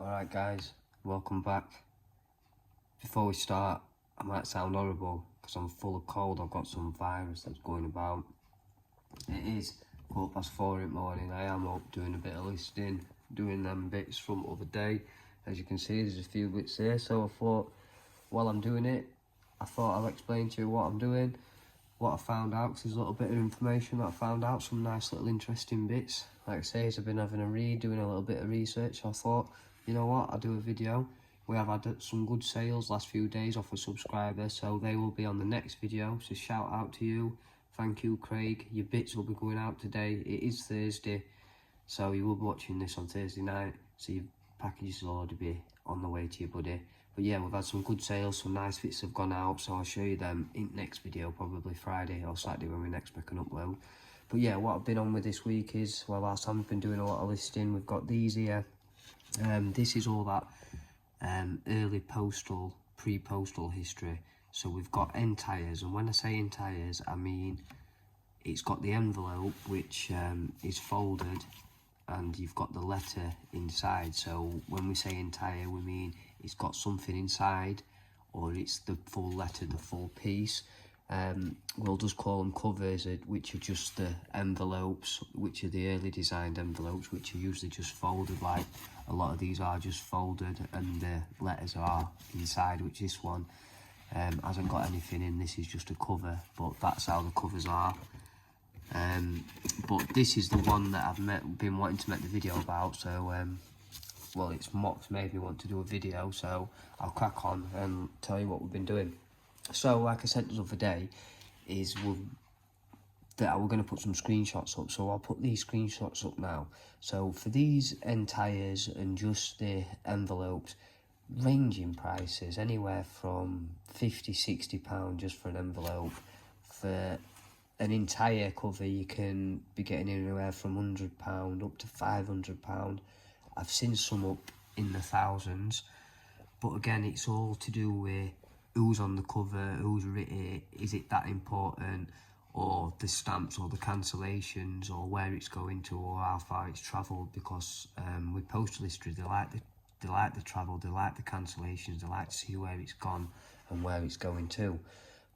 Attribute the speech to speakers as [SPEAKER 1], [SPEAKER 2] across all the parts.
[SPEAKER 1] Alright guys, welcome back. Before we start, I might sound horrible because I'm full of cold. I've got some virus that's going about. It is 4:15 in the morning. I am up doing a bit of listing, doing them bits from the other day. As you can see, there's a few bits here, so I thought while I'm doing it, I thought I'll explain to you what I'm doing, what I found out, because there's a little bit of information that I found out, some nice little interesting bits. Like I say, I've been having a read, doing a little bit of research, so I thought, you know what, I'll do a video. We have had some good sales last few days off a subscriber, so they will be on the next video, so shout out to you. Thank you, Craig. Your bits will be going out today. It is Thursday, so you will be watching this on Thursday night, so your packages will already be on the way to you, buddy. But yeah, we've had some good sales, some nice bits have gone out, so I'll show you them in the next video, probably Friday or Saturday when we next make an upload. But yeah, what I've been on with this week is, well, last time I've been doing a lot of listing. We've got these here. This is all that early postal, pre-postal history. So we've got end tyres, and when I say end tyres, I mean it's got the envelope which is folded, and you've got the letter inside. So when we say entire, we mean it's got something inside, or it's the full letter, the full piece. We'll just call them covers, which are just the envelopes, which are the early designed envelopes, which are usually just folded. Like a lot of these are just folded, and the letters are inside, which this one hasn't got anything in. This is just a cover, but that's how the covers are. But this is the one that I've been wanting to make the video about, so well, it's Mox made me want to do a video, so I'll crack on and tell you what we've been doing. So like I said the other day, is we're going to put some screenshots up, so I'll put these screenshots up now. So for these end tyres and just the envelopes, ranging prices anywhere from £50–60 just for an envelope. For an entire cover, you can be getting anywhere from £100 up to £500. I've seen some up in the thousands, but again, it's all to do with who's on the cover, who's written it, is it that important, or the stamps or the cancellations, or where it's going to, or how far it's travelled. Because with postal history, they like the travel, they like the cancellations, they like to see where it's gone and where it's going to.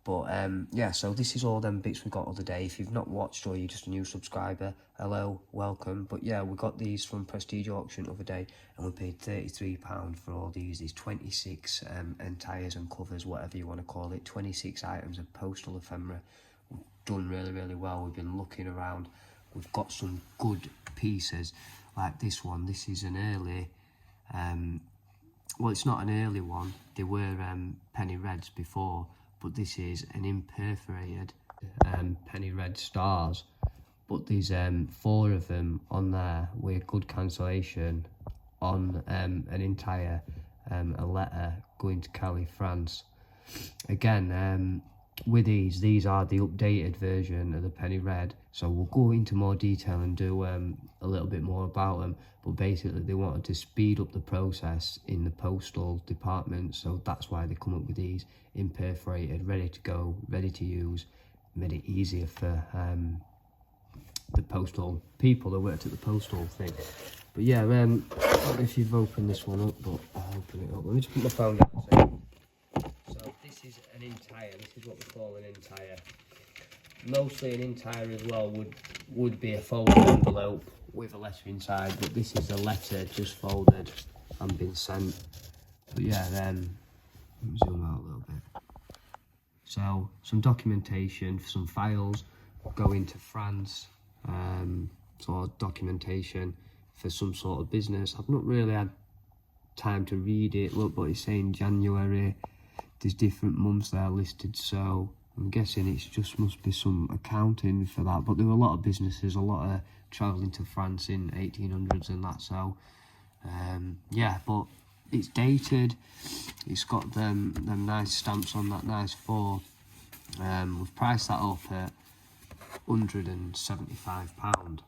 [SPEAKER 1] But yeah, so this is all them bits we got other day. If you've not watched, or you're just a new subscriber, hello, welcome. But yeah, we got these from Prestige Auction the other day, and we paid £33 for all these. There's 26 end tyres and covers, whatever you want to call it, 26 items of postal ephemera. We've done really, really well. We've been looking around. We've got some good pieces, like this one. This is an early, well, it's not an early one. They were penny reds before, but this is an imperforated penny red stars. But there's 4 of them on there with good cancellation on an entire a letter going to Calais, France. Again, with these are the updated version of the penny red, so we'll go into more detail and do a little bit more about them. But basically, they wanted to speed up the process in the postal department, so that's why they come up with these imperforated, ready to go, ready to use, made it easier for the postal people that worked at the postal thing. But yeah, I don't know if you've opened this one up, but I'll open it up. Let me just put my phone down. So this is an entire. This is what we call an entire. Mostly an entire as well would be a folded envelope with a letter inside, but this is a letter just folded and been sent. But yeah, then zoom out a little bit. So some documentation, some files going to France, sort of documentation for some sort of business. I've not really had time to read it. Look, but it's saying January. There's different months there listed, so I'm guessing it's just must be some accounting for that. But there were a lot of businesses, a lot of travelling to France in 1800s and that. So yeah, but it's dated. It's got them nice stamps on that nice 4. We've priced that up at £175.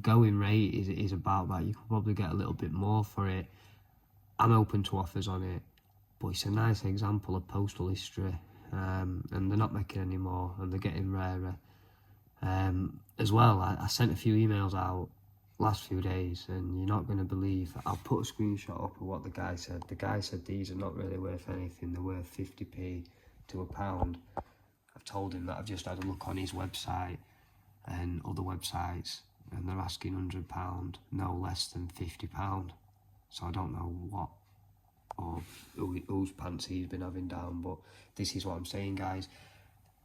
[SPEAKER 1] Going rate is about that. You could probably get a little bit more for it. I'm open to offers on it, but it's a nice example of postal history, and they're not making any more, and they're getting rarer. As well, I sent a few emails out last few days, and you're not going to believe. I'll put a screenshot up of what the guy said. The guy said these are not really worth anything. They're worth 50p to £1. I've told him that I've just had a look on his website and other websites, and they're asking £100, no less than £50. So I don't know what or whose pants he's been having down, but this is what I'm saying, guys.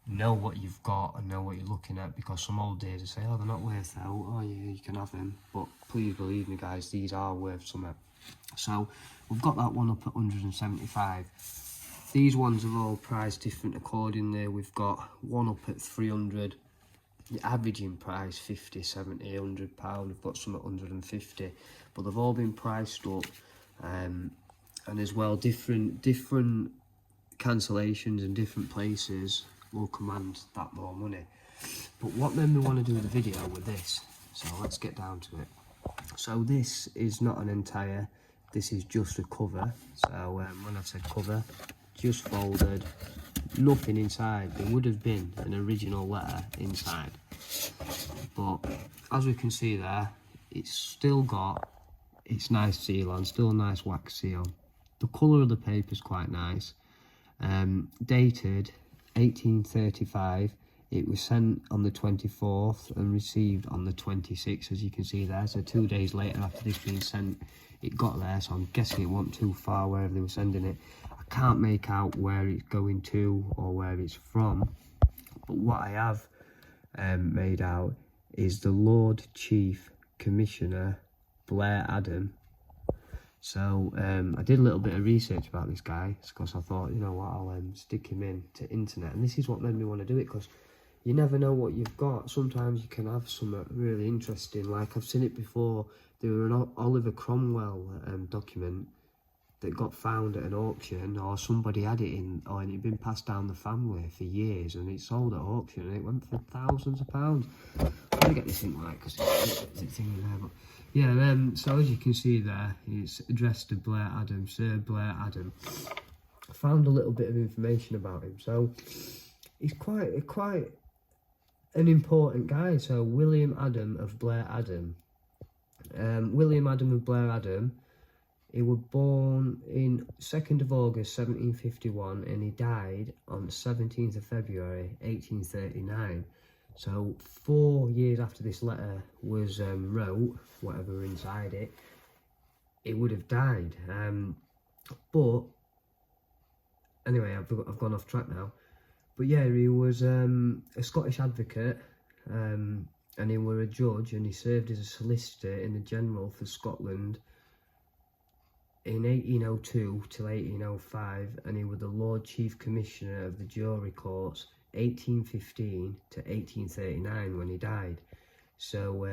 [SPEAKER 1] Know what you've got and know what you're looking at, because some old days will say, oh, they're not worth that, oh yeah, you can have them, but please believe me, guys, these are worth something. So we've got that one up at 175. These ones are all priced different accordingly. We've got one up at 300, the averaging price 50, 70, £100. We've got some at 150, but they've all been priced up, and as well different cancellations in different places will command that more money. But what made me want to do the video with this, so let's get down to it. So this is not an entire, this is just a cover. So when I've said cover, just folded, nothing inside. There would have been an original letter inside, but as we can see there, it's still got its nice seal on, still a nice wax seal. The colour of the paper is quite nice. Dated 1835. It was sent on the 24th and received on the 26th, as you can see there. So 2 days later after this being sent, it got there. So I'm guessing it wasn't too far wherever they were sending it. I can't make out where it's going to or where it's from, but what I have made out is the Lord Chief Commissioner Blair Adam. So I did a little bit of research about this guy, because I thought, you know what, I'll stick him in to internet. And this is what made me want to do it, because you never know what you've got. Sometimes you can have something really interesting. Like I've seen it before. There were an Oliver Cromwell document that got found at an auction, or somebody had it in, or it had been passed down the family for years, and it sold at auction, and it went for thousands of pounds. I'm gonna get this in right, because it's in there, but yeah, so as you can see there, it's addressed to Blair Adam, Sir Blair Adam. I found a little bit of information about him, so he's quite an important guy. So William Adam of Blair Adam. William Adam of Blair Adam, he was born in 2nd of August 1751, and he died on 17th of February 1839. So 4 years after this letter was wrote, whatever inside it, it would have died. But anyway, I've gone off track now. But yeah, he was a Scottish advocate, and he was a judge, and he served as a solicitor in the General for Scotland in 1802 till 1805, and he was the Lord Chief Commissioner of the Jury Courts 1815 to 1839 when he died. So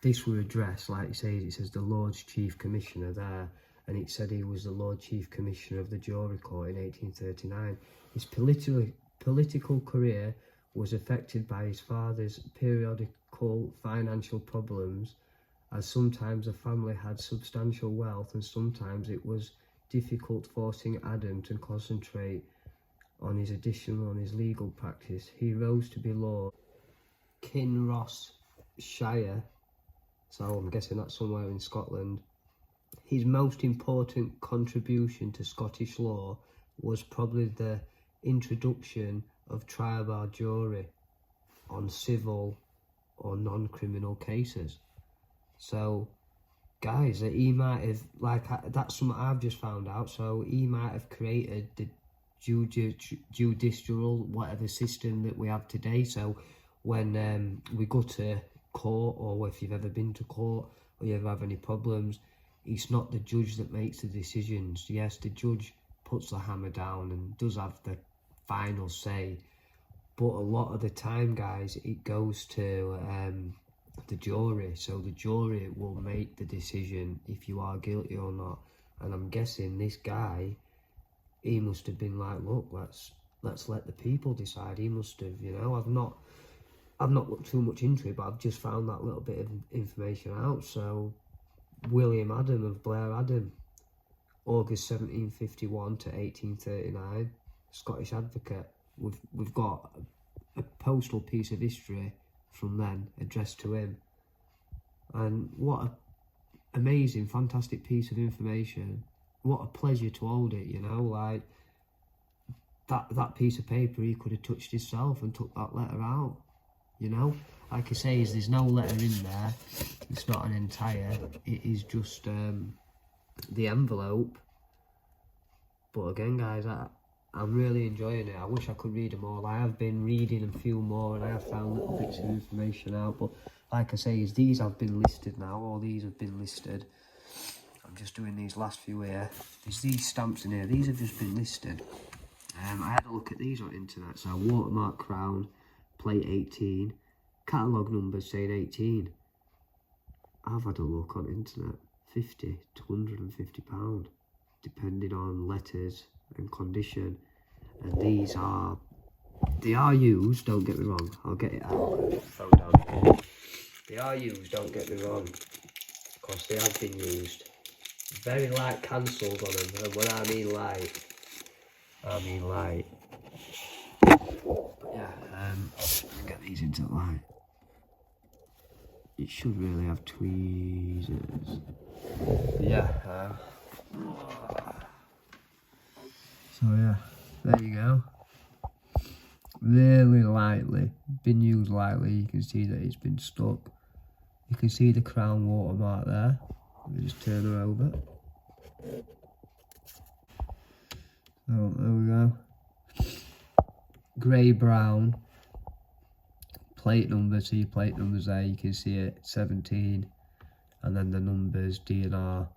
[SPEAKER 1] this was addressed, like it says the Lord's Chief Commissioner there, and it said he was the Lord Chief Commissioner of the Jury Court in 1839. His political career was affected by his father's periodical financial problems, as sometimes the family had substantial wealth and sometimes it was difficult forcing Adam to concentrate on his legal practice. He rose to be Lord Kinross-shire, so I'm guessing that's somewhere in Scotland. His most important contribution to Scottish law was probably the introduction of trial by jury on civil or non-criminal cases. So guys, that he might have, that's something I've just found out, so he might have created the judicial whatever system that we have today. So when we go to court, or if you've ever been to court or you ever have any problems, it's not the judge that makes the decisions. Yes, the judge puts the hammer down and does have the final say, but a lot of the time, guys, it goes to the jury. So the jury will make the decision if you are guilty or not. And I'm guessing this guy, he must have been like, look, let's let the people decide. He must have, you know, I've not looked too much into it, but I've just found that little bit of information out. So William Adam of Blair Adam, August 1751 to 1839, Scottish advocate. We've got a postal piece of history from then addressed to him. And what a amazing, fantastic piece of information. What a pleasure to hold it, you know, like that piece of paper he could have touched himself and took that letter out, you know. Like I say, there's no letter in there, it's not an entire, it is just the envelope. But again guys, I'm really enjoying it. I wish I could read them all. I have been reading a few more and I have found little bits of information out, but like I say, these have been listed now, all these have been listed. I'm just doing these last few here. There's these stamps in here, these have just been listed. I had a look at these on the internet. So watermark crown, plate 18, catalogue number saying 18. I've had a look on the internet, 50 to £150, depending on letters and condition. And they are used, don't get me wrong. I'll get it out, throw it down. They are used, don't get me wrong, because they have been used. Very light cancelled on them, and when I mean light, I mean light. Yeah, get these into the light. It should really have tweezers. Yeah, so yeah, there you go. Really lightly, been used lightly. You can see that it's been stuck. You can see the crown watermark there. Let me just turn her over. Oh, there we go. Grey brown. Plate number, so your plate numbers there, you can see it, 17. And then the numbers, D&R.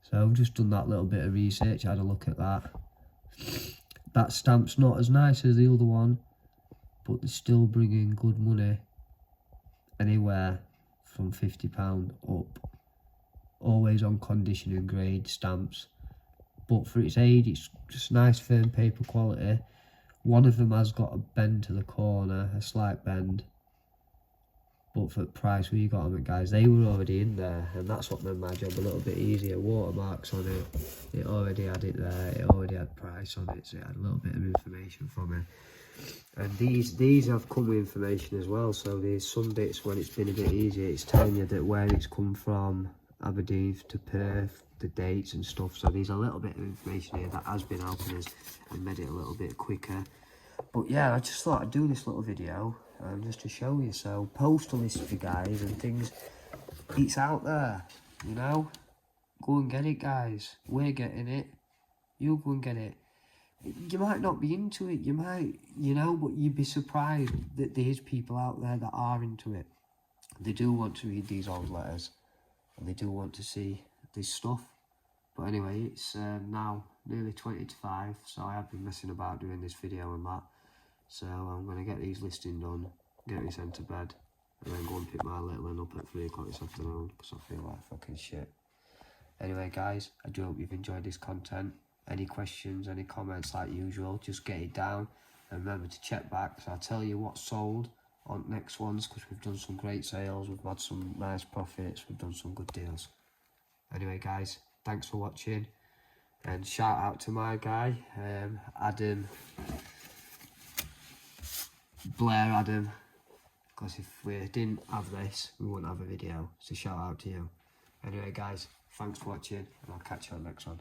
[SPEAKER 1] So I've just done that little bit of research, had a look at that. That stamp's not as nice as the other one, but they're still bringing good money anywhere from £50 up. Always on condition and grade stamps. But for its age, it's just nice firm paper quality. One of them has got a bend to the corner, a slight bend. But for the price we got them at, guys, they were already in there, and that's what made my job a little bit easier. Watermarks on it, it already had it there, it already had price on it, so it had a little bit of information from me. And these have come with information as well, so there's some bits when it's been a bit easier, it's telling you that where it's come from, Aberdeen to Perth, the dates and stuff. So there's a little bit of information here that has been helping us and made it a little bit quicker. But yeah, I just thought I'd do this little video just to show you. So Postal history, guys, and things, it's out there, you know. Go and get it, guys. We're getting it. You go and get it. You might not be into it, you might, you know, but you'd be surprised that there's people out there that are into it. They do want to read these old letters, and they do want to see this stuff. But anyway, it's now nearly 20 to 5, so I have been messing about doing this video and that. So I'm going to get these listing done, get me sent to bed, and then go and pick my little one up at 3 o'clock this afternoon, because I feel like fucking shit. Anyway guys, I do hope you've enjoyed this content. Any questions, any comments, like usual, just get it down. And remember to check back, so I'll tell you what's sold on next ones, because we've done some great sales, we've had some nice profits, we've done some good deals. Anyway guys, thanks for watching, and shout out to my guy, Adam, Blair Adam, because if we didn't have this, we wouldn't have a video, so shout out to you. Anyway guys, thanks for watching, and I'll catch you on the next one.